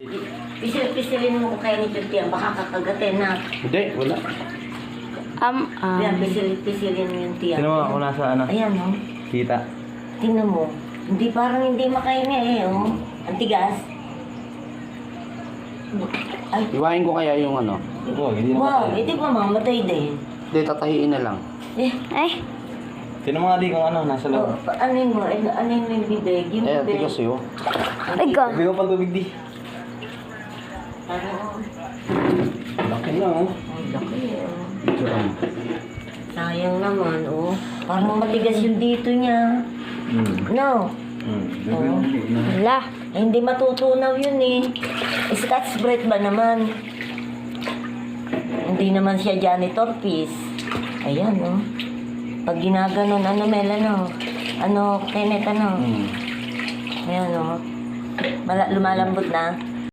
Pisil-pisilin mo ko kaya ni Tutian, baka kakagatin na. Hindi, wala. Yan, pisil-pisilin mo yung tiyan. Sino mo ako nasa ano? Ayan, oh. Kita. Tingnan mo. Hindi, parang hindi makahinga eh, oh. Ang tigas. Ay, Iwain ko kaya yung ano? Oo, hindi na wow, patay. hindi pa mamatay din. Hindi, tatahiin na lang. Eh, Sino mga di kung ano, nasa oh, loob. anin mo yung bibig? Yung Eh, bibig. tigas yun. Sabi ko pang tubig di. Ano? Laki na oh. Ang laki, oh. Ito lang. Sayang naman, oh. Parang matigas yung dito niya. No. Oh. Wala. Eh, hindi matutunaw yun eh. Scotch Brite ba naman? Hindi naman siya janitor piece. Ayan, oh. Pag ginaganon, ano, Mel, ano? Ano, Kenneth, ano? Ayan, oh. Lumalambot na.